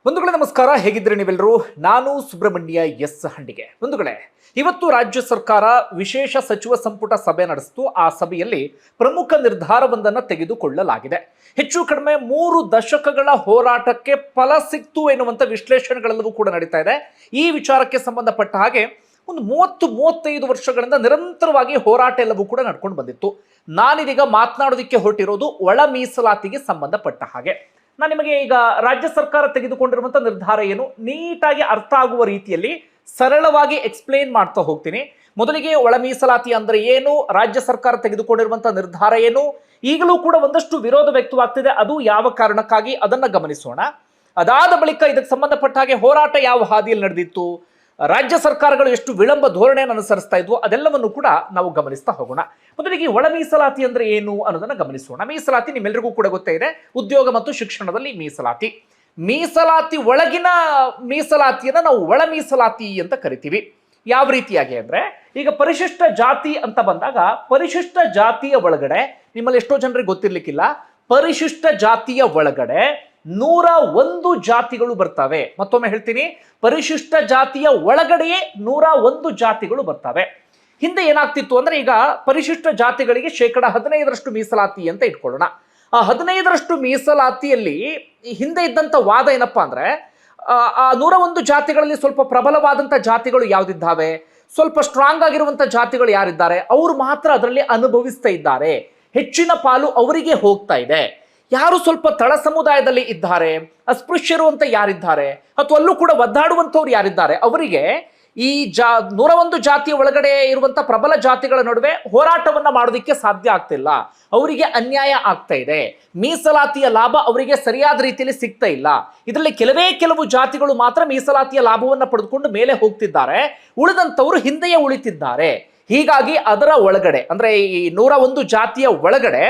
ಬಂಧುಗಳೇ ನಮಸ್ಕಾರ, ಹೇಗಿದ್ರೆ ನೀವೆಲ್ಲರೂ. ನಾನು ಸುಬ್ರಹ್ಮಣ್ಯ ಎಸ್ ಹಂಡಿಗೆ. ಬಂಧುಗಳೇ, ಇವತ್ತು ರಾಜ್ಯ ಸರ್ಕಾರ ವಿಶೇಷ ಸಚಿವ ಸಂಪುಟ ಸಭೆ ನಡೆಸಿತು. ಆ ಸಭೆಯಲ್ಲಿ ಪ್ರಮುಖ ನಿರ್ಧಾರವೊಂದನ್ನು ತೆಗೆದುಕೊಳ್ಳಲಾಗಿದೆ. ಹೆಚ್ಚು ಕಡಿಮೆ 3 ದಶಕಗಳ ಹೋರಾಟಕ್ಕೆ ಫಲ ಸಿಕ್ತು ಎನ್ನುವಂಥ ವಿಶ್ಲೇಷಣೆಗಳೆಲ್ಲವೂ ಕೂಡ ನಡೀತಾ ಇದೆ. ಈ ವಿಚಾರಕ್ಕೆ ಸಂಬಂಧಪಟ್ಟ ಹಾಗೆ ಒಂದು 30-35 ವರ್ಷಗಳಿಂದ ನಿರಂತರವಾಗಿ ಹೋರಾಟ ಎಲ್ಲವೂ ಕೂಡ ನಡ್ಕೊಂಡು ಬಂದಿತ್ತು. ನಾನಿದೀಗ ಮಾತನಾಡೋದಕ್ಕೆ ಹೊರಟಿರೋದು ಒಳ ಮೀಸಲಾತಿಗೆ ಸಂಬಂಧಪಟ್ಟ ಹಾಗೆ. ನಾನು ನಿಮಗೆ ಈಗ ರಾಜ್ಯ ಸರ್ಕಾರ ತೆಗೆದುಕೊಂಡಿರುವಂಥ ನಿರ್ಧಾರ ಏನು ನೀಟಾಗಿ ಅರ್ಥ ಆಗುವ ರೀತಿಯಲ್ಲಿ ಸರಳವಾಗಿ ಎಕ್ಸ್ಪ್ಲೇನ್ ಮಾಡ್ತಾ ಹೋಗ್ತೀನಿ. ಮೊದಲಿಗೆ ಒಳ ಮೀಸಲಾತಿ ಅಂದ್ರೆ ಏನು, ರಾಜ್ಯ ಸರ್ಕಾರ ತೆಗೆದುಕೊಂಡಿರುವಂಥ ನಿರ್ಧಾರ ಏನು, ಈಗಲೂ ಕೂಡ ಒಂದಷ್ಟು ವಿರೋಧ ವ್ಯಕ್ತವಾಗ್ತಿದೆ, ಅದು ಯಾವ ಕಾರಣಕ್ಕಾಗಿ ಅದನ್ನ ಗಮನಿಸೋಣ. ಅದಾದ ಬಳಿಕ ಇದಕ್ಕೆ ಸಂಬಂಧಪಟ್ಟ ಹಾಗೆ ಹೋರಾಟ ಯಾವ ಹಾದಿಯಲ್ಲಿ ನಡೆದಿತ್ತು, ರಾಜ್ಯ ಸರ್ಕಾರಗಳು ಎಷ್ಟು ವಿಳಂಬ ಧೋರಣೆಯನ್ನು ಅನುಸರಿಸ್ತಾ ಇದ್ವು, ಅದೆಲ್ಲವನ್ನು ಕೂಡ ನಾವು ಗಮನಿಸ್ತಾ ಹೋಗೋಣ. ಮೊದಲಿಗೆ ಒಳ ಮೀಸಲಾತಿ ಅಂದ್ರೆ ಏನು ಅನ್ನೋದನ್ನ ಗಮನಿಸೋಣ. ಮೀಸಲಾತಿ ನಿಮ್ಮೆಲ್ಲರಿಗೂ ಕೂಡ ಗೊತ್ತೇ ಇದೆ, ಉದ್ಯೋಗ ಮತ್ತು ಶಿಕ್ಷಣದಲ್ಲಿ ಮೀಸಲಾತಿ ಒಳಗಿನ ಮೀಸಲಾತಿಯನ್ನ ನಾವು ಒಳ ಮೀಸಲಾತಿ ಅಂತ ಕರಿತೀವಿ. ಯಾವ ರೀತಿಯಾಗಿ ಅಂದ್ರೆ, ಈಗ ಪರಿಶಿಷ್ಟ ಜಾತಿ ಅಂತ ಬಂದಾಗ ಪರಿಶಿಷ್ಟ ಜಾತಿಯ ಒಳಗಡೆ ನಿಮ್ಮಲ್ಲಿ ಎಷ್ಟೋ ಜನರಿಗೆ ಗೊತ್ತಿರ್ಲಿಕ್ಕಿಲ್ಲ, ಪರಿಶಿಷ್ಟ ಜಾತಿಯ ಒಳಗಡೆ 101 ಜಾತಿಗಳು ಬರ್ತವೆ. ಮತ್ತೊಮ್ಮೆ ಹೇಳ್ತೀನಿ, ಪರಿಶಿಷ್ಟ ಜಾತಿಯ ಒಳಗಡೆಯೇ 101 ಜಾತಿಗಳು ಬರ್ತವೆ. ಹಿಂದೆ ಏನಾಗ್ತಿತ್ತು ಅಂದ್ರೆ, ಈಗ ಪರಿಶಿಷ್ಟ ಜಾತಿಗಳಿಗೆ 15% ಮೀಸಲಾತಿ ಅಂತ ಇಟ್ಕೊಳ್ಳೋಣ. ಆ 15% ಮೀಸಲಾತಿಯಲ್ಲಿ ಹಿಂದೆ ಇದ್ದಂತ ವಾದ ಏನಪ್ಪಾ ಅಂದ್ರೆ, ಆ 101 ಜಾತಿಗಳಲ್ಲಿ ಸ್ವಲ್ಪ ಪ್ರಬಲವಾದಂತ ಜಾತಿಗಳು ಯಾವ್ದಿದ್ದಾವೆ, ಸ್ವಲ್ಪ ಸ್ಟ್ರಾಂಗ್ ಆಗಿರುವಂತ ಜಾತಿಗಳು ಯಾರಿದ್ದಾರೆ, ಅವರು ಮಾತ್ರ ಅದರಲ್ಲಿ ಅನುಭವಿಸ್ತಾ ಇದ್ದಾರೆ, ಹೆಚ್ಚಿನ ಪಾಲು ಅವರಿಗೆ ಹೋಗ್ತಾ ಇದೆ. ಯಾರು ಸ್ವಲ್ಪ ತಳ ಸಮುದಾಯದಲ್ಲಿ ಇದ್ದಾರೆ, ಅಸ್ಪೃಶ್ಯರು ಅಂತ ಯಾರಿದ್ದಾರೆ, ಅಥವಾ ಅಲ್ಲೂ ಕೂಡ ಒದ್ದಾಡುವಂಥವ್ರು ಯಾರಿದ್ದಾರೆ, ಅವರಿಗೆ ಈ 101 ಜಾತಿಯ ಒಳಗಡೆ ಇರುವಂತ ಪ್ರಬಲ ಜಾತಿಗಳ ನಡುವೆ ಹೋರಾಟವನ್ನ ಮಾಡೋದಕ್ಕೆ ಸಾಧ್ಯ ಆಗ್ತಿಲ್ಲ, ಅವರಿಗೆ ಅನ್ಯಾಯ ಆಗ್ತಾ ಇದೆ, ಮೀಸಲಾತಿಯ ಲಾಭ ಅವರಿಗೆ ಸರಿಯಾದ ರೀತಿಯಲ್ಲಿ ಸಿಗ್ತಾ ಇಲ್ಲ. ಇದರಲ್ಲಿ ಕೆಲವು ಜಾತಿಗಳು ಮಾತ್ರ ಮೀಸಲಾತಿಯ ಲಾಭವನ್ನ ಪಡೆದುಕೊಂಡು ಮೇಲೆ ಹೋಗ್ತಿದ್ದಾರೆ, ಉಳಿದಂಥವರು ಹಿಂದೆಯೇ ಉಳಿತಿದ್ದಾರೆ. ಹೀಗಾಗಿ ಅದರ ಒಳಗಡೆ ಅಂದ್ರೆ ಈ 101 ಜಾತಿಯ ಒಳಗಡೆ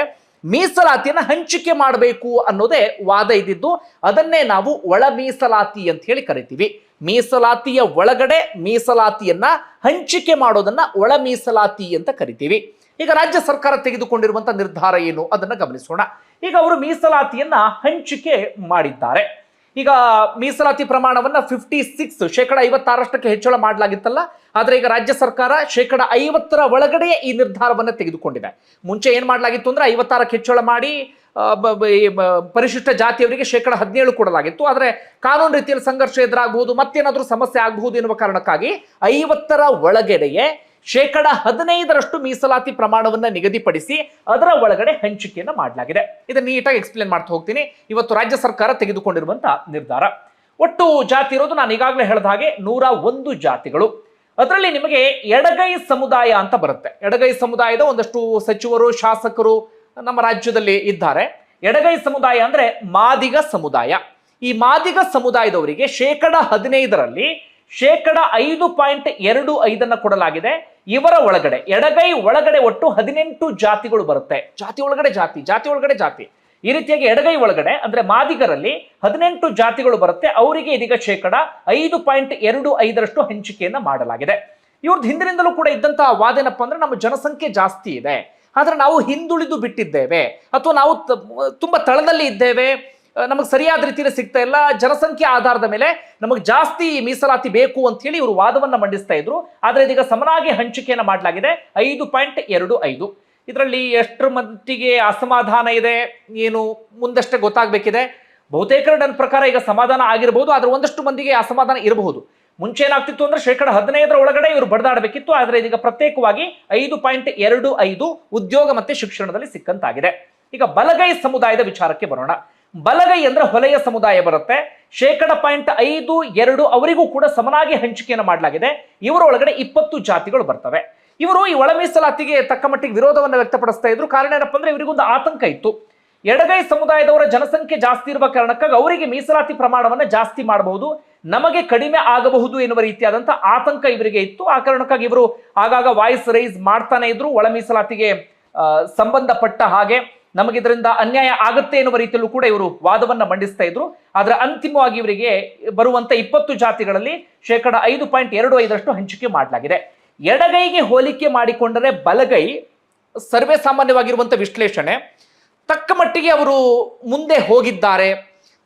ಮೀಸಲಾತಿಯನ್ನು ಹಂಚಿಕೆ ಮಾಡಬೇಕು ಅನ್ನೋದೇ ವಾದ ಇದ್ದಿದ್ದು. ಅದನ್ನೇ ನಾವು ಒಳ ಮೀಸಲಾತಿ ಅಂತ ಹೇಳಿ ಕರಿತೀವಿ. ಮೀಸಲಾತಿಯ ಒಳಗಡೆ ಮೀಸಲಾತಿಯನ್ನ ಹಂಚಿಕೆ ಮಾಡೋದನ್ನ ಒಳ ಮೀಸಲಾತಿ ಅಂತ ಕರಿತೀವಿ. ಈಗ ರಾಜ್ಯ ಸರ್ಕಾರ ತೆಗೆದುಕೊಂಡಿರುವಂತ ನಿರ್ಧಾರ ಏನು ಅದನ್ನ ಗಮನಿಸೋಣ. ಈಗ ಅವರು ಮೀಸಲಾತಿಯನ್ನ ಹಂಚಿಕೆ ಮಾಡಿದ್ದಾರೆ. ಈಗ ಮೀಸಲಾತಿ ಪ್ರಮಾಣವನ್ನ 56% ಹೆಚ್ಚಳ ಮಾಡಲಾಗಿತ್ತಲ್ಲ, ಆದ್ರೆ ಈಗ ರಾಜ್ಯ ಸರ್ಕಾರ 50% ಒಳಗಡೆ ಈ ನಿರ್ಧಾರವನ್ನ ತೆಗೆದುಕೊಂಡಿದೆ. ಮುಂಚೆ ಏನ್ ಮಾಡಲಾಗಿತ್ತು ಅಂದ್ರೆ 56% ಹೆಚ್ಚಳ ಮಾಡಿ ಪರಿಶಿಷ್ಟ ಜಾತಿಯವರಿಗೆ 17% ಕೊಡಲಾಗಿತ್ತು. ಆದ್ರೆ ಕಾನೂನು ರೀತಿಯಲ್ಲಿ ಸಂಘರ್ಷ ಎದುರಾಗಬಹುದು, ಮತ್ತೇನಾದ್ರೂ ಸಮಸ್ಯೆ ಆಗಬಹುದು ಎನ್ನುವ ಕಾರಣಕ್ಕಾಗಿ 50% ಒಳಗಡೆಯೇ 15% ಮೀಸಲಾತಿ ಪ್ರಮಾಣವನ್ನ ನಿಗದಿಪಡಿಸಿ ಅದರ ಒಳಗಡೆ ಹಂಚಿಕೆಯನ್ನು ಮಾಡಲಾಗಿದೆ. ಇದನ್ನ ನೀಟಾಗಿ ಎಕ್ಸ್ಪ್ಲೇನ್ ಮಾಡ್ತಾ ಹೋಗ್ತೀನಿ. ಇವತ್ತು ರಾಜ್ಯ ಸರ್ಕಾರ ತೆಗೆದುಕೊಂಡಿರುವಂತಹ ನಿರ್ಧಾರ, ಒಟ್ಟು ಜಾತಿ ಇರೋದು ನಾನು ಈಗಾಗಲೇ ಹೇಳಿದ ಹಾಗೆ 101 ಜಾತಿಗಳು. ಅದರಲ್ಲಿ ನಿಮಗೆ ಎಡಗೈ ಸಮುದಾಯ ಅಂತ ಬರುತ್ತೆ. ಎಡಗೈ ಸಮುದಾಯದ ಒಂದಷ್ಟು ಸಚಿವರು, ಶಾಸಕರು ನಮ್ಮ ರಾಜ್ಯದಲ್ಲಿ ಇದ್ದಾರೆ. ಎಡಗೈ ಸಮುದಾಯ ಅಂದ್ರೆ ಮಾದಿಗ ಸಮುದಾಯ. ಈ ಮಾದಿಗ ಸಮುದಾಯದವರಿಗೆ 15%ರಲ್ಲಿ 5.25% ಕೊಡಲಾಗಿದೆ. ಇವರ ಒಳಗಡೆ ಎಡಗೈ ಒಳಗಡೆ ಒಟ್ಟು 18 ಜಾತಿಗಳು ಬರುತ್ತೆ. ಜಾತಿ ಒಳಗಡೆ ಜಾತಿ ಈ ರೀತಿಯಾಗಿ ಎಡಗೈ ಒಳಗಡೆ ಅಂದ್ರೆ ಮಾದಿಗರಲ್ಲಿ 18 ಜಾತಿಗಳು ಬರುತ್ತೆ. ಅವರಿಗೆ ಇದೀಗ 5.25% ಹಂಚಿಕೆಯನ್ನ ಮಾಡಲಾಗಿದೆ. ಇವ್ರದ್ದು ಹಿಂದಿನಿಂದಲೂ ಕೂಡ ಇದ್ದಂತಹ ವಾದ ಏನಪ್ಪಾ ಅಂದ್ರೆ, ನಮ್ಮ ಜನಸಂಖ್ಯೆ ಜಾಸ್ತಿ ಇದೆ, ಆದ್ರೆ ನಾವು ಹಿಂದುಳಿದು ಬಿಟ್ಟಿದ್ದೇವೆ, ಅಥವಾ ನಾವು ತುಂಬಾ ತಳದಲ್ಲಿ ಇದ್ದೇವೆ, ನಮಗೆ ಸರಿಯಾದ ರೀತಿಯಲ್ಲಿ ಸಿಗ್ತಾ ಇಲ್ಲ, ಜನಸಂಖ್ಯೆ ಆಧಾರದ ಮೇಲೆ ನಮಗೆ ಜಾಸ್ತಿ ಮೀಸಲಾತಿ ಬೇಕು ಅಂತ ಹೇಳಿ ಇವರು ವಾದವನ್ನ ಮಂಡಿಸ್ತಾ ಇದ್ರು. ಆದ್ರೆ ಇದೀಗ ಸಮನಾಗಿ ಹಂಚಿಕೆಯನ್ನು ಮಾಡಲಾಗಿದೆ 5.25. ಇದರಲ್ಲಿ ಎಷ್ಟರ ಮಟ್ಟಿಗೆ ಅಸಮಾಧಾನ ಇದೆ ಏನು ಮುಂದಷ್ಟೇ ಗೊತ್ತಾಗಬೇಕಿದೆ. ಬಹುತೇಕ ನನ್ನ ಪ್ರಕಾರ ಈಗ ಸಮಾಧಾನ ಆಗಿರಬಹುದು, ಆದ್ರೆ ಒಂದಷ್ಟು ಮಂದಿಗೆ ಅಸಮಾಧಾನ ಇರಬಹುದು. ಮುಂಚೆ ಏನಾಗ್ತಿತ್ತು ಅಂದ್ರೆ 15% ಒಳಗಡೆ ಇವರು ಬಡದಾಡಬೇಕಿತ್ತು, ಆದ್ರೆ ಇದೀಗ ಪ್ರತ್ಯೇಕವಾಗಿ 5.25 ಉದ್ಯೋಗ ಮತ್ತೆ ಶಿಕ್ಷಣದಲ್ಲಿ ಸಿಕ್ಕಂತಾಗಿದೆ. ಈಗ ಬಲಗೈ ಸಮುದಾಯದ ವಿಚಾರಕ್ಕೆ ಬರೋಣ. ಬಲಗೈ ಅಂದ್ರೆ ಹೊಲೆಯ ಸಮುದಾಯ ಬರುತ್ತೆ. 5.52 ಅವರಿಗೂ ಕೂಡ ಸಮನಾಗಿ ಹಂಚಿಕೆಯನ್ನು ಮಾಡಲಾಗಿದೆ. ಇವರ ಒಳಗಡೆ 20 ಜಾತಿಗಳು ಬರ್ತವೆ. ಇವರು ಈ ಒಳ ಮೀಸಲಾತಿಗೆ ತಕ್ಕ ಮಟ್ಟಿಗೆ ವಿರೋಧವನ್ನು ವ್ಯಕ್ತಪಡಿಸ್ತಾ ಇದ್ರು. ಕಾರಣ ಏನಪ್ಪಾ ಅಂದ್ರೆ, ಇವರಿಗೊಂದು ಆತಂಕ ಇತ್ತು, ಎಡಗೈ ಸಮುದಾಯದವರ ಜನಸಂಖ್ಯೆ ಜಾಸ್ತಿ ಇರುವ ಕಾರಣಕ್ಕಾಗಿ ಅವರಿಗೆ ಮೀಸಲಾತಿ ಪ್ರಮಾಣವನ್ನ ಜಾಸ್ತಿ ಮಾಡಬಹುದು, ನಮಗೆ ಕಡಿಮೆ ಆಗಬಹುದು ಎನ್ನುವ ರೀತಿಯಾದಂತಹ ಆತಂಕ ಇವರಿಗೆ ಇತ್ತು. ಆ ಕಾರಣಕ್ಕಾಗಿ ಇವರು ಆಗಾಗ ವಾಯ್ಸ್ ರೈಸ್ ಮಾಡ್ತಾನೆ ಇದ್ರು. ಒಳ ಮೀಸಲಾತಿಗೆ ಸಂಬಂಧಪಟ್ಟ ಹಾಗೆ ನಮಗೆ ಇದರಿಂದ ಅನ್ಯಾಯ ಆಗುತ್ತೆ ಎನ್ನುವ ರೀತಿಯಲ್ಲೂ ಕೂಡ ಇವರು ವಾದವನ್ನ ಮಂಡಿಸ್ತಾ ಇದ್ರು. ಆದ್ರೆ ಅಂತಿಮವಾಗಿ ಇವರಿಗೆ ಬರುವಂತ 20 ಜಾತಿಗಳಲ್ಲಿ 5.25% ಹಂಚಿಕೆ ಮಾಡಲಾಗಿದೆ. ಎಡಗೈಗೆ ಹೋಲಿಕೆ ಮಾಡಿಕೊಂಡರೆ ಬಲಗೈ ಸರ್ವೇ ಸಾಮಾನ್ಯವಾಗಿರುವಂತ ವಿಶ್ಲೇಷಣೆ ತಕ್ಕ ಮಟ್ಟಿಗೆ ಅವರು ಮುಂದೆ ಹೋಗಿದ್ದಾರೆ,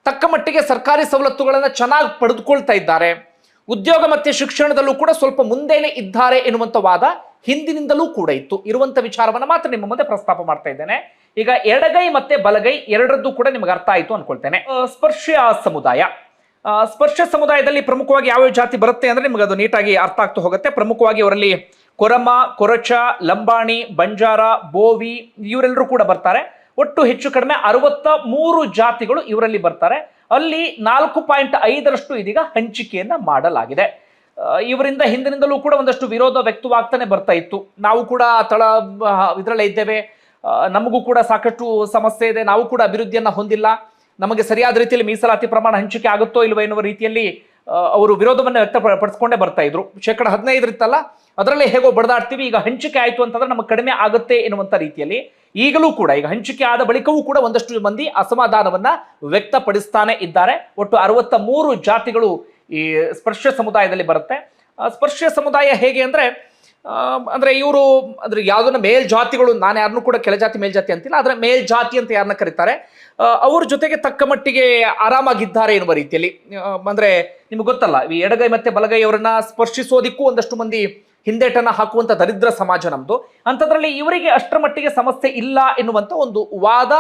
ತಕ್ಕ ಮಟ್ಟಿಗೆ ಸರ್ಕಾರಿ ಸವಲತ್ತುಗಳನ್ನು ಚೆನ್ನಾಗಿ ಪಡೆದುಕೊಳ್ತಾ ಇದ್ದಾರೆ, ಉದ್ಯೋಗ ಮತ್ತೆ ಶಿಕ್ಷಣದಲ್ಲೂ ಕೂಡ ಸ್ವಲ್ಪ ಮುಂದೆನೆ ಇದ್ದಾರೆ ಎನ್ನುವಂತ ವಾದ ಹಿಂದಿನಿಂದಲೂ ಕೂಡ ಇತ್ತು. ಇರುವಂತ ವಿಚಾರವನ್ನ ಮಾತ್ರ ನಿಮ್ಮ ಮುಂದೆ ಪ್ರಸ್ತಾಪ ಮಾಡ್ತಾ ಇದ್ದೇನೆ. ಈಗ ಎಡಗೈ ಮತ್ತೆ ಬಲಗೈ ಎರಡರದ್ದು ಕೂಡ ನಿಮಗೆ ಅರ್ಥ ಆಯಿತು ಅನ್ಕೊಳ್ತೇನೆ. ಸ್ಪರ್ಶ ಸಮುದಾಯ, ಸ್ಪರ್ಶ ಸಮುದಾಯದಲ್ಲಿ ಪ್ರಮುಖವಾಗಿ ಯಾವ್ಯಾವ ಜಾತಿ ಬರುತ್ತೆ ಅಂದ್ರೆ ನಿಮಗೆ ಅದು ನೀಟಾಗಿ ಅರ್ಥ ಆಗ್ತಾ ಹೋಗುತ್ತೆ. ಪ್ರಮುಖವಾಗಿ ಅವರಲ್ಲಿ ಕೊರಮ, ಕೊರಚ, ಲಂಬಾಣಿ, ಬಂಜಾರ, ಬೋವಿ ಇವರೆಲ್ಲರೂ ಕೂಡ ಬರ್ತಾರೆ. ಒಟ್ಟು ಹೆಚ್ಚು ಕಡಿಮೆ 63 ಜಾತಿಗಳು ಇವರಲ್ಲಿ ಬರ್ತಾರೆ. ಅಲ್ಲಿ 4.5ರಷ್ಟು ಇದೀಗ ಹಂಚಿಕೆಯನ್ನ ಮಾಡಲಾಗಿದೆ. ಇವರಿಂದ ಹಿಂದಿನಿಂದಲೂ ಕೂಡ ಒಂದಷ್ಟು ವಿರೋಧ ವ್ಯಕ್ತವಾಗ್ತಾನೆ ಬರ್ತಾ ಇತ್ತು. ನಾವು ಕೂಡ ಇದರಲ್ಲೇ ಇದ್ದೇವೆ, ನಮಗೂ ಕೂಡ ಸಾಕಷ್ಟು ಸಮಸ್ಯೆ ಇದೆ, ನಾವು ಕೂಡ ಅಭಿವೃದ್ಧಿಯನ್ನ ಹೊಂದಿಲ್ಲ, ನಮಗೆ ಸರಿಯಾದ ರೀತಿಯಲ್ಲಿ ಮೀಸಲಾತಿ ಪ್ರಮಾಣ ಹಂಚಿಕೆ ಆಗುತ್ತೋ ಇಲ್ವೋ ಎನ್ನುವ ರೀತಿಯಲ್ಲಿ ಅವರು ವಿರೋಧವನ್ನು ವ್ಯಕ್ತಪಡಿಸ್ಕೊಂಡೇ ಬರ್ತಾ ಇದ್ರು. 15% ಇತ್ತಲ್ಲ, ಅದರಲ್ಲೇ ಹೇಗೋ ಬಡದಾಡ್ತೀವಿ, ಈಗ ಹಂಚಿಕೆ ಆಯ್ತು ಅಂತಂದ್ರೆ ನಮಗೆ ಕಡಿಮೆ ಆಗುತ್ತೆ ಎನ್ನುವಂತ ರೀತಿಯಲ್ಲಿ ಈಗಲೂ ಕೂಡ ಈಗ ಹಂಚಿಕೆ ಆದ ಬಳಿಕವೂ ಕೂಡ ಒಂದಷ್ಟು ಮಂದಿ ಅಸಮಾಧಾನವನ್ನ ವ್ಯಕ್ತಪಡಿಸ್ತಾನೆ ಇದ್ದಾರೆ. ಒಟ್ಟು 63 ಜಾತಿಗಳು ಈ ಸ್ಪರ್ಶ ಸಮುದಾಯದಲ್ಲಿ ಬರುತ್ತೆ. ಸ್ಪರ್ಶ ಸಮುದಾಯ ಹೇಗೆ ಅಂದ್ರೆ ಇವರು ಅಂದ್ರೆ ಯಾವ್ದನ್ನ ಮೇಲ್ಜಾತಿಗಳು, ನಾನು ಯಾರನ್ನೂ ಕೂಡ ಕೆಳಜಾತಿ ಮೇಲ್ಜಾತಿ ಅಂತಿಲ್ಲ, ಆದ್ರೆ ಮೇಲ್ಜಾತಿ ಅಂತ ಯಾರನ್ನ ಕರೀತಾರೆ ಅವ್ರ ಜೊತೆಗೆ ತಕ್ಕ ಮಟ್ಟಿಗೆ ಆರಾಮಾಗಿದ್ದಾರೆ ಎನ್ನುವ ರೀತಿಯಲ್ಲಿ. ಅಂದ್ರೆ ನಿಮ್ಗೆ ಗೊತ್ತಲ್ಲ, ಈ ಎಡಗೈ ಮತ್ತೆ ಬಲಗೈ ಅವರನ್ನ ಸ್ಪರ್ಶಿಸೋದಿಕ್ಕೂ ಒಂದಷ್ಟು ಮಂದಿ ಹಿಂದೇಟನ್ನ ಹಾಕುವಂತ ದರಿದ್ರ ಸಮಾಜ ನಮ್ದು. ಅಂಥದ್ರಲ್ಲಿ ಇವರಿಗೆ ಅಷ್ಟರ ಮಟ್ಟಿಗೆ ಸಮಸ್ಯೆ ಇಲ್ಲ ಎನ್ನುವಂತ ಒಂದು ವಾದ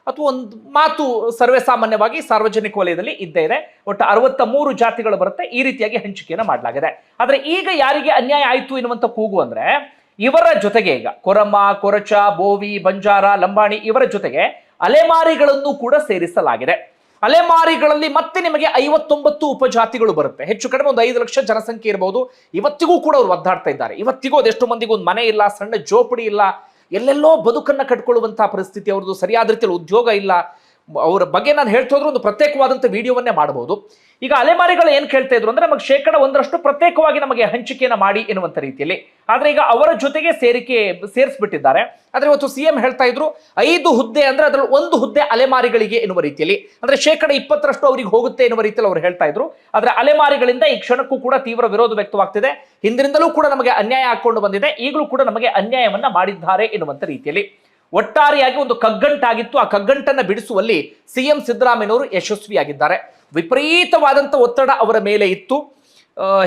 ಅಥವಾ ಒಂದು ಮಾತು ಸರ್ವೇ ಸಾಮಾನ್ಯವಾಗಿ ಸಾರ್ವಜನಿಕ ವಲಯದಲ್ಲಿ ಇದ್ದೇ ಇದೆ. ಒಟ್ಟು 63 ಜಾತಿಗಳು ಬರುತ್ತೆ. ಈ ರೀತಿಯಾಗಿ ಹಂಚಿಕೆಯನ್ನು ಮಾಡಲಾಗಿದೆ. ಆದ್ರೆ ಈಗ ಯಾರಿಗೆ ಅನ್ಯಾಯ ಆಯ್ತು ಎನ್ನುವಂತ ಕೂಗು ಅಂದ್ರೆ ಇವರ ಜೊತೆಗೆ ಈಗ ಕೊರಮ, ಕೊರಚ, ಬೋವಿ, ಬಂಜಾರ, ಲಂಬಾಣಿ ಇವರ ಜೊತೆಗೆ ಅಲೆಮಾರಿಗಳನ್ನು ಕೂಡ ಸೇರಿಸಲಾಗಿದೆ. ಅಲೆಮಾರಿಗಳಲ್ಲಿ ಮತ್ತೆ ನಿಮಗೆ 59 ಉಪಜಾತಿಗಳು ಬರುತ್ತೆ. ಹೆಚ್ಚು ಕಡಿಮೆ ಒಂದು 5 ಲಕ್ಷ ಜನಸಂಖ್ಯೆ ಇರಬಹುದು. ಇವತ್ತಿಗೂ ಕೂಡ ಅವರು ಒದ್ದಾಡ್ತಾ ಇದ್ದಾರೆ. ಇವತ್ತಿಗೂ ಅದೆಷ್ಟು ಮಂದಿಗೂ ಒಂದು ಮನೆ ಇಲ್ಲ, ಸಣ್ಣ ಜೋಪಡಿ ಇಲ್ಲ, ಎಲ್ಲೆಲ್ಲೋ ಬದುಕನ್ನ ಕಟ್ಕೊಳ್ಳುವಂತಹ ಪರಿಸ್ಥಿತಿ, ಅವ್ರದ್ದು ಸರಿಯಾದ ರೀತಿಯಲ್ಲಿ ಉದ್ಯೋಗ ಇಲ್ಲ. ಅವರ ಬಗ್ಗೆ ನಾನು ಹೇಳ್ತಾ ಹೋದ್ರೆ ಒಂದು ಪ್ರತ್ಯೇಕವಾದಂಥ ವಿಡಿಯೋವನ್ನೇ ಮಾಡಬಹುದು. ಈಗ ಅಲೆಮಾರಿಗಳು ಏನ್ ಕೇಳ್ತಾ ಇದ್ರು ಅಂದ್ರೆ ನಮಗೆ 1% ಪ್ರತ್ಯೇಕವಾಗಿ ನಮಗೆ ಹಂಚಿಕೆಯನ್ನು ಮಾಡಿ ಎನ್ನುವಂತ ರೀತಿಯಲ್ಲಿ. ಆದ್ರೆ ಈಗ ಅವರ ಜೊತೆಗೆ ಸೇರಿಸ್ಬಿಟ್ಟಿದ್ದಾರೆ. ಆದ್ರೆ ಇವತ್ತು ಸಿಎಂ ಹೇಳ್ತಾ ಇದ್ರು 5 ಹುದ್ದೆ ಅಂದ್ರೆ ಅದ್ರಲ್ಲಿ 1 ಹುದ್ದೆ ಅಲೆಮಾರಿಗಳಿಗೆ ಎನ್ನುವ ರೀತಿಯಲ್ಲಿ, ಅಂದ್ರೆ 20% ಅವರಿಗೆ ಹೋಗುತ್ತೆ ಎನ್ನುವ ರೀತಿಯಲ್ಲಿ ಅವರು ಹೇಳ್ತಾ ಇದ್ರು. ಆದ್ರೆ ಅಲೆಮಾರಿಗಳಿಂದ ಈ ಕ್ಷಣಕ್ಕೂ ಕೂಡ ತೀವ್ರ ವಿರೋಧ ವ್ಯಕ್ತವಾಗ್ತಿದೆ. ಹಿಂದಿನಿಂದಲೂ ಕೂಡ ನಮಗೆ ಅನ್ಯಾಯ ಹಾಕೊಂಡು ಬಂದಿದೆ, ಈಗಲೂ ಕೂಡ ನಮಗೆ ಅನ್ಯಾಯವನ್ನ ಮಾಡಿದ್ದಾರೆ ಎನ್ನುವಂತ ರೀತಿಯಲ್ಲಿ ಒಟ್ಟಾರೆಯಾಗಿ ಒಂದು ಕಗ್ಗಂಟಾಗಿತ್ತು. ಆ ಕಗ್ಗಂಟನ್ನ ಬಿಡಿಸುವಲ್ಲಿ ಸಿಎಂ ಸಿದ್ದರಾಮಯ್ಯನವರು ಯಶಸ್ವಿಯಾಗಿದ್ದಾರೆ. ವಿಪರೀತವಾದಂಥ ಒತ್ತಡ ಅವರ ಮೇಲೆ ಇತ್ತು.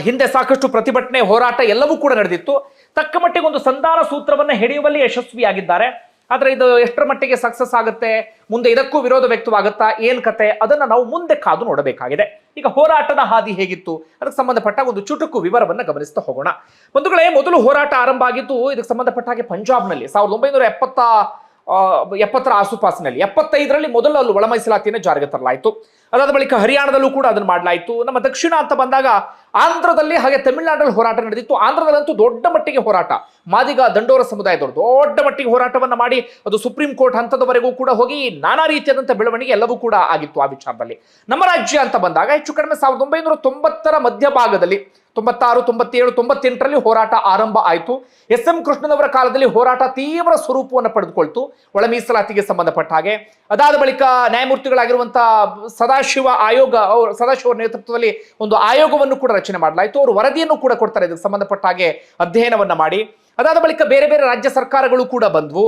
ಹಿಂದೆ ಸಾಕಷ್ಟು ಪ್ರತಿಭಟನೆ, ಹೋರಾಟ ಎಲ್ಲವೂ ಕೂಡ ನಡೆದಿತ್ತು. ತಕ್ಕ ಮಟ್ಟಿಗೆ ಒಂದು ಸಂಧಾನ ಸೂತ್ರವನ್ನು ಹಿಡಿಯುವಲ್ಲಿ ಯಶಸ್ವಿಯಾಗಿದ್ದಾರೆ. ಆದ್ರೆ ಇದು ಎಷ್ಟರ ಮಟ್ಟಿಗೆ ಸಕ್ಸಸ್ ಆಗುತ್ತೆ, ಮುಂದೆ ಇದಕ್ಕೂ ವಿರೋಧ ವ್ಯಕ್ತವಾಗುತ್ತಾ, ಏನ್ ಕತೆ, ಅದನ್ನ ನಾವು ಮುಂದೆ ಕಾದು ನೋಡಬೇಕಾಗಿದೆ. ಈಗ ಹೋರಾಟದ ಹಾದಿ ಹೇಗಿತ್ತು ಅದಕ್ಕೆ ಸಂಬಂಧಪಟ್ಟ ಒಂದು ಚುಟುಕು ವಿವರವನ್ನು ಗಮನಿಸ್ತಾ ಹೋಗೋಣ. ಬಂಧುಗಳೇ, ಮೊದಲು ಹೋರಾಟ ಆರಂಭ ಆಗಿದ್ದು ಇದಕ್ಕೆ ಸಂಬಂಧಪಟ್ಟ ಹಾಗೆ ಪಂಜಾಬ್ನಲ್ಲಿ 1970 ಆಸುಪಾಸಿನಲ್ಲಿ. 75ರಲ್ಲಿ ಮೊದಲು ಅಲ್ಲಿ ಒಳ ಮೀಸಲಾತಿಯನ್ನು ಜಾರಿಗೆ ತರಲಾಯಿತು. ಅದಾದ ಬಳಿಕ ಹರಿಯಾಣದಲ್ಲೂ ಕೂಡ ಅದನ್ನು ಮಾಡಲಾಯಿತು. ನಮ್ಮ ದಕ್ಷಿಣ ಅಂತ ಬಂದಾಗ ಆಂಧ್ರದಲ್ಲಿ ಹಾಗೆ ತಮಿಳುನಾಡಲ್ಲಿ ಹೋರಾಟ ನಡೆದಿತ್ತು. ಆಂಧ್ರದಲ್ಲಂತೂ ದೊಡ್ಡ ಮಟ್ಟಿಗೆ ಹೋರಾಟ, ಮಾದಿಗ ದಂಡೋರ ಸಮುದಾಯದವರು ದೊಡ್ಡ ಮಟ್ಟಿಗೆ ಹೋರಾಟವನ್ನ ಮಾಡಿ ಅದು ಸುಪ್ರೀಂ ಕೋರ್ಟ್ ಹಂತದವರೆಗೂ ಕೂಡ ಹೋಗಿ ನಾನಾ ರೀತಿಯಾದಂಥ ಬೆಳವಣಿಗೆ ಎಲ್ಲವೂ ಕೂಡ ಆಗಿತ್ತು ಆ ವಿಚಾರದಲ್ಲಿ. ನಮ್ಮ ರಾಜ್ಯ ಅಂತ ಬಂದಾಗ ಹೆಚ್ಚು ಕಡಿಮೆ 1990ರ ಮಧ್ಯಭಾಗದಲ್ಲಿ 96, 97, 98ರಲ್ಲಿ ಹೋರಾಟ ಆರಂಭ ಆಯಿತು. ಎಸ್.ಎಂ. ಕೃಷ್ಣನವರ ಕಾಲದಲ್ಲಿ ಹೋರಾಟ ತೀವ್ರ ಸ್ವರೂಪವನ್ನು ಪಡೆದುಕೊಳ್ತು ಒಳ ಮೀಸಲಾತಿಗೆ ಸಂಬಂಧಪಟ್ಟ ಹಾಗೆ. ಅದಾದ ಬಳಿಕ ನ್ಯಾಯಮೂರ್ತಿಗಳಾಗಿರುವಂತಹ ಸದಾಶಿವ ಅವರ ನೇತೃತ್ವದಲ್ಲಿ ಒಂದು ಆಯೋಗವನ್ನು ಕೂಡ ರಚನೆ ಮಾಡಲಾಯಿತು. ಅವರು ವರದಿಯನ್ನು ಕೂಡ ಕೊಡ್ತಾರೆ ಇದಕ್ಕೆ ಸಂಬಂಧಪಟ್ಟ ಹಾಗೆ ಅಧ್ಯಯನವನ್ನ ಮಾಡಿ. ಅದಾದ ಬಳಿಕ ಬೇರೆ ಬೇರೆ ರಾಜ್ಯ ಸರ್ಕಾರಗಳು ಕೂಡ ಬಂದ್ವು.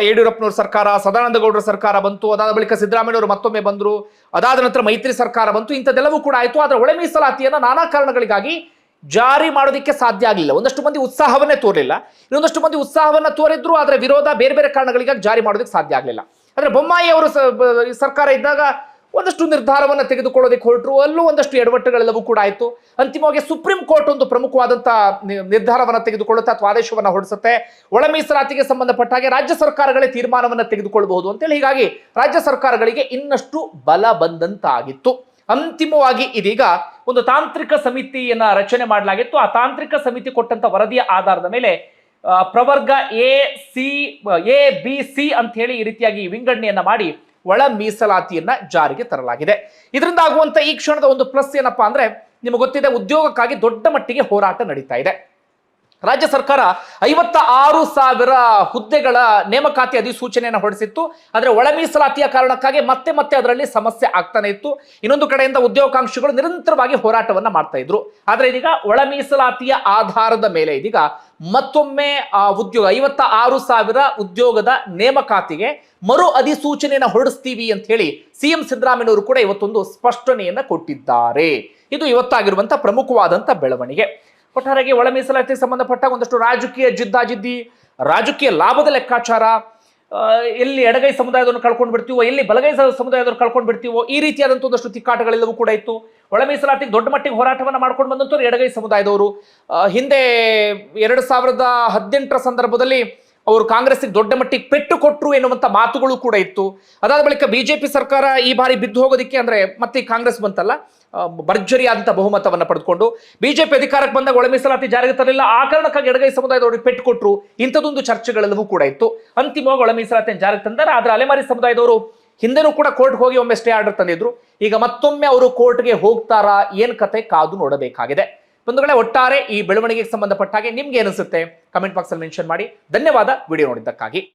ಯಡಿಯೂರಪ್ಪನವ್ರ ಸರ್ಕಾರ, ಸದಾನಂದ ಗೌಡರ ಸರ್ಕಾರ ಬಂತು. ಅದಾದ ಬಳಿಕ ಸಿದ್ದರಾಮಯ್ಯವರು ಮತ್ತೊಮ್ಮೆ ಬಂದರು. ಅದಾದ ನಂತರ ಮೈತ್ರಿ ಸರ್ಕಾರ ಬಂತು. ಇಂಥದ್ದೆಲ್ಲವೂ ಕೂಡ ಆಯಿತು. ಆದರೆ ಒಳ ಮೀಸಲಾತಿಯನ್ನು ನಾನಾ ಕಾರಣಗಳಿಗಾಗಿ ಜಾರಿ ಮಾಡೋದಕ್ಕೆ ಸಾಧ್ಯ ಆಗಲಿಲ್ಲ. ಒಂದಷ್ಟು ಮಂದಿ ಉತ್ಸಾಹವನ್ನೇ ತೋರಲಿಲ್ಲ, ಇನ್ನೊಂದಷ್ಟು ಮಂದಿ ಉತ್ಸಾಹವನ್ನ ತೋರಿದ್ರು, ಆದರೆ ವಿರೋಧ ಬೇರೆ ಬೇರೆ ಕಾರಣಗಳಿಗಾಗಿ ಜಾರಿ ಮಾಡೋದಕ್ಕೆ ಸಾಧ್ಯ ಆಗಲಿಲ್ಲ. ಆದರೆ ಬೊಮ್ಮಾಯಿ ಅವರು ಸರ್ಕಾರ ಇದ್ದಾಗ ಒಂದಷ್ಟು ನಿರ್ಧಾರವನ್ನು ತೆಗೆದುಕೊಳ್ಳೋದಕ್ಕೆ ಹೊರಟರು. ಅಲ್ಲೂ ಒಂದಷ್ಟು ಎಡವಟ್ಟುಗಳೆಲ್ಲವೂ ಕೂಡ ಆಯಿತು. ಅಂತಿಮವಾಗಿ ಸುಪ್ರೀಂ ಕೋರ್ಟ್ ಒಂದು ಪ್ರಮುಖವಾದಂತಹ ನಿರ್ಧಾರವನ್ನು ತೆಗೆದುಕೊಳ್ಳುತ್ತೆ ಅಥವಾ ಆದೇಶವನ್ನು ಹೊರಡಿಸುತ್ತೆ. ಒಳ ಮೀಸಲಾತಿಗೆ ಸಂಬಂಧಪಟ್ಟ ಹಾಗೆ ರಾಜ್ಯ ಸರ್ಕಾರಗಳೇ ತೀರ್ಮಾನವನ್ನು ತೆಗೆದುಕೊಳ್ಳಬಹುದು ಅಂತೇಳಿ. ಹೀಗಾಗಿ ರಾಜ್ಯ ಸರ್ಕಾರಗಳಿಗೆ ಇನ್ನಷ್ಟು ಬಲ ಬಂದಂತಾಗಿತ್ತು. ಅಂತಿಮವಾಗಿ ಇದೀಗ ಒಂದು ತಾಂತ್ರಿಕ ಸಮಿತಿಯನ್ನ ರಚನೆ ಮಾಡಲಾಗಿತ್ತು. ಆ ತಾಂತ್ರಿಕ ಸಮಿತಿ ಕೊಟ್ಟಂತ ವರದಿಯ ಆಧಾರದ ಮೇಲೆ ಪ್ರವರ್ಗ ಎ ಬಿ ಸಿ ಅಂತ ಹೇಳಿ ಈ ರೀತಿಯಾಗಿ ವಿಂಗಡಣೆಯನ್ನ ಮಾಡಿ ಒಳ ಮೀಸಲಾತಿಯನ್ನ ಜಾರಿಗೆ ತರಲಾಗಿದೆ. ಇದರಿಂದ ಆಗುವಂತ ಈ ಕ್ಷಣದ ಒಂದು ಪ್ಲಸ್ ಏನಪ್ಪಾ ಅಂದ್ರೆ, ನಿಮಗೆ ಗೊತ್ತಿದೆ, ಉದ್ಯೋಗಕ್ಕಾಗಿ ದೊಡ್ಡ ಮಟ್ಟಿಗೆ ಹೋರಾಟ ನಡೀತಾ ಇದೆ. ರಾಜ್ಯ ಸರ್ಕಾರ 56,000 ಹುದ್ದೆಗಳ ನೇಮಕಾತಿ ಅಧಿಸೂಚನೆಯನ್ನು ಹೊರಡಿಸಿತ್ತು. ಆದರೆ ಒಳ ಮೀಸಲಾತಿಯ ಕಾರಣಕ್ಕಾಗಿ ಮತ್ತೆ ಅದರಲ್ಲಿ ಸಮಸ್ಯೆ ಆಗ್ತಾನೆ ಇತ್ತು. ಇನ್ನೊಂದು ಕಡೆಯಿಂದ ಉದ್ಯೋಗಾಕಾಂಕ್ಷಿಗಳು ನಿರಂತರವಾಗಿ ಹೋರಾಟವನ್ನ ಮಾಡ್ತಾ ಇದ್ರು. ಆದ್ರೆ ಇದೀಗ ಒಳ ಮೀಸಲಾತಿಯ ಆಧಾರದ ಮೇಲೆ ಇದೀಗ ಮತ್ತೊಮ್ಮೆ ಉದ್ಯೋಗ 56,000 ಉದ್ಯೋಗದ ನೇಮಕಾತಿಗೆ ಮರು ಅಧಿಸೂಚನೆಯನ್ನು ಹೊರಡಿಸ್ತೀವಿ ಅಂತ ಹೇಳಿ ಸಿಎಂ ಸಿದ್ದರಾಮಯ್ಯನವರು ಕೂಡ ಇವತ್ತೊಂದು ಸ್ಪಷ್ಟನೆಯನ್ನ ಕೊಟ್ಟಿದ್ದಾರೆ. ಇದು ಇವತ್ತಾಗಿರುವಂತಹ ಪ್ರಮುಖವಾದಂತ ಬೆಳವಣಿಗೆ. ಒಟ್ಟಾರೆಯಾಗಿ ಒಳ ಮೀಸಲಾತಿಗೆ ಸಂಬಂಧಪಟ್ಟ ಒಂದಷ್ಟು ರಾಜಕೀಯ ಜಿದ್ದಾಜಿದ್ದಿ, ರಾಜಕೀಯ ಲಾಭದ ಲೆಕ್ಕಾಚಾರ, ಎಲ್ಲಿ ಎಡಗೈ ಸಮುದಾಯದನ್ನು ಕಳ್ಕೊಂಡು ಬಿಡ್ತೀವೋ, ಎಲ್ಲಿ ಬಲಗೈ ಸಮುದಾಯದನ್ನು ಕಳ್ಕೊಂಡು ಬಿಡ್ತೀವೋ, ಈ ರೀತಿಯಾದಂಥ ಒಂದಷ್ಟು ತಿಕ್ಕಾಟಗಳೆಲ್ಲವೂ ಕೂಡ ಇತ್ತು. ಒಳ ಮೀಸಲಾತಿಗೆ ದೊಡ್ಡ ಮಟ್ಟಿಗೆ ಹೋರಾಟವನ್ನು ಮಾಡ್ಕೊಂಡು ಬಂದಂತವ್ರು ಎಡಗೈ ಸಮುದಾಯದವರು. ಹಿಂದೆ 2018 ಸಂದರ್ಭದಲ್ಲಿ ಅವರು ಕಾಂಗ್ರೆಸ್ಗೆ ದೊಡ್ಡ ಮಟ್ಟಿಗೆ ಪೆಟ್ಟು ಕೊಟ್ಟರು ಎನ್ನುವಂಥ ಮಾತುಗಳು ಕೂಡ ಇತ್ತು. ಅದಾದ ಬಳಿಕ ಬಿಜೆಪಿ ಸರ್ಕಾರ ಈ ಬಾರಿ ಬಿದ್ದು ಹೋಗೋದಕ್ಕೆ, ಅಂದ್ರೆ ಮತ್ತೆ ಕಾಂಗ್ರೆಸ್ ಬಂತಲ್ಲ, ಭರ್ಜರಿಯಾದಂಥ ಬಹುಮತವನ್ನು ಪಡೆದುಕೊಂಡು ಬಿಜೆಪಿ ಅಧಿಕಾರಕ್ಕೆ ಬಂದಾಗ ಒಳ ಮೀಸಲಾತಿ ಜಾರಿಗೆ ತರಲಿಲ್ಲ, ಆ ಕಾರಣಕ್ಕಾಗಿ ಎಡಗೈ ಸಮುದಾಯದವರಿಗೆ ಪೆಟ್ಟು ಕೊಟ್ಟರು. ಇಂಥದೊಂದು ಚರ್ಚೆಗಳೆಲ್ಲವೂ ಕೂಡ ಇತ್ತು. ಅಂತಿಮವಾಗಿ ಒಳ ಮೀಸಲಾತಿಯನ್ನು ಜಾರಿಗೆ ತಂದರೆ, ಆದ್ರೆ ಅಲೆಮಾರಿ ಸಮುದಾಯದವರು ಹಿಂದೆನೂ ಕೂಡ ಕೋರ್ಟ್ಗೆ ಹೋಗಿ ಒಮ್ಮೆ ಸ್ಟೇ ಆರ್ಡರ್ ತಂದಿದ್ರು. ಈಗ ಮತ್ತೊಮ್ಮೆ ಅವರು ಕೋರ್ಟ್ಗೆ ಹೋಗ್ತಾರಾ, ಏನ್ ಕತೆ ಕಾದು ನೋಡಬೇಕಾಗಿದೆ. ಬಂಧುಗಳೇ, ಒಟ್ಟಾರೆ ಈ ಬೆಳವಣಿಗೆಗೆ ಸಂಬಂಧಪಟ್ಟ ಹಾಗೆ ನಿಮ್ಗೆ ಏನಿಸುತ್ತೆ ಕಮೆಂಟ್ ಬಾಕ್ಸ್ ಅಲ್ಲಿ ಮೆನ್ಷನ್ ಮಾಡಿ. ಧನ್ಯವಾದ ವಿಡಿಯೋ ನೋಡಿದ್ದಕ್ಕಾಗಿ.